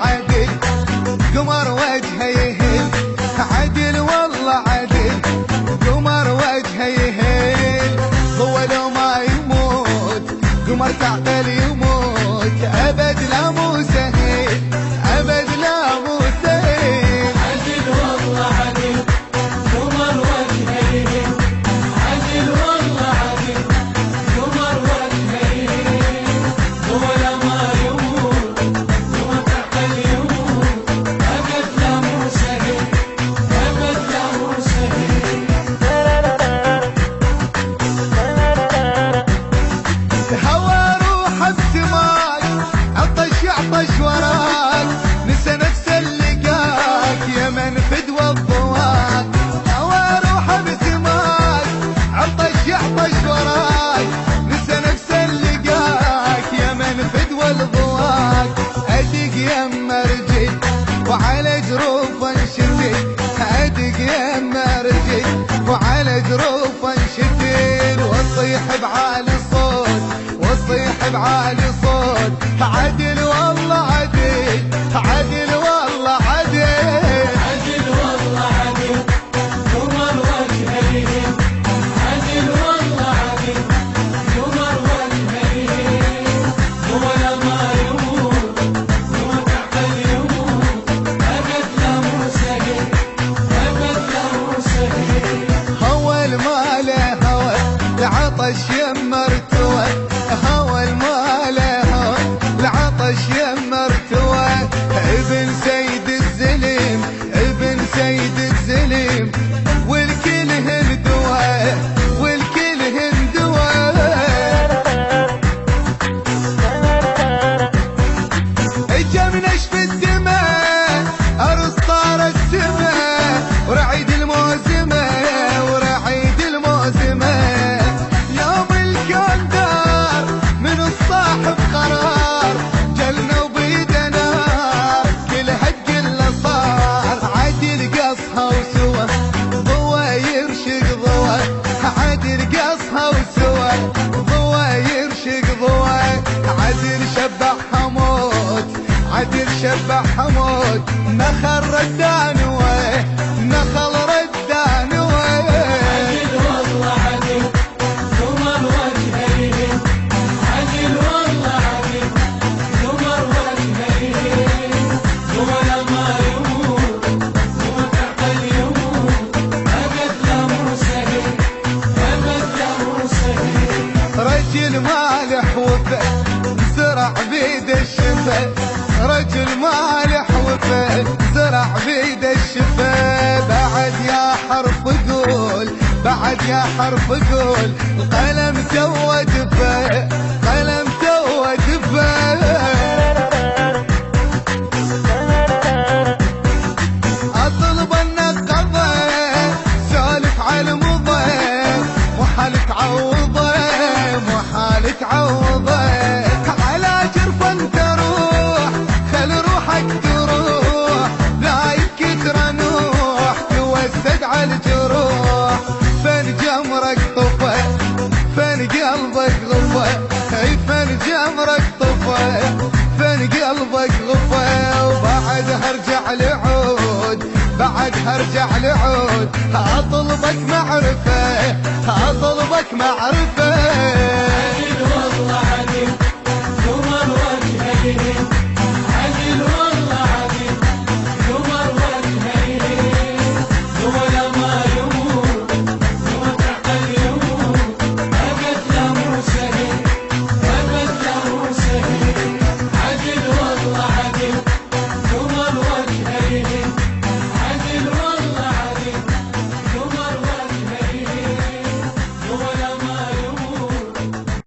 عدل قمر وجهه يهل عدل والله عدل قمر وجهه يهل هو لو ما يموت قمر تعقل يموت أبد لا مو سهل أبد لا مو سهل عدل والله عدل قمر وجهه يهل عدل والله عدل قمر وجهه يهل هو لما يموت قمر تعقل يموت أبد لا مو سهل أبد لا مو سهل هوى روح بسماك عطش يعطش وراك نسى نفسه لقاك يا من فدوى الضواك هوى روح بسماك عطش يعطش وراك نسى نفسه لقاك يا من فدوى الضواك ادق يما رجل وعلى جروف انشدد ادق يما رجل وعلى جروف انشدد واصيح بعالي صوت واصيح بعالي صوت عدل والله عدل عدل والله عدل عدل والله عدل قمر وجهه يهل عدل والله عدل قمر وجهه يهل هو لما يموت قمر تعقل يموت أبد لا مو سهل أبد لا مو سهل هوى المال هوى العطش يما ارتوى هوى المال هوى العطش يما ارتوى ابن سيد الزليم ابن سيد الزليم والكل هندوى والكل هندوى اجا من اشف الدماء ارض طارت سما ورعيد الموزمه ورعيد الموزمه يوم الكون دار من الصاحب قرار جلنا وبيده نار كل حق اللي صار عدل قصها وسوى ضوى يرشق ضوى عدل قصها وسوى ضوى يرشق ضوى عدل شبع حمود عدل شبع حمود نخل ردانوه نخل ردانوه عدل والله عدل قمر وجهه يهل عدل والله عدل قمر وجهه يهل هو لما يموت قمر تعقل يموت أبد لا مو سهل أبد لا مو سهل رجل مالح وفا زرع بيد الشفا رجل مالح وفا زرع بيد الشفا بعد يا حرف قول بعد يا حرف قول القلم سوى دفا قلم سوى دفا اطلب النقضة سالك على المضى محال تعوضه محال تعوضه على جرف انت روح خل روحك تروح لا يكتر نوح توسد على الجروح فين جمرك طفى فين قلبك غفى فين جمرك طفى فين قلبك غفى وبعد هرجع لعود بعد هرجع لعود اطلبك معرفة اطلبك معرفة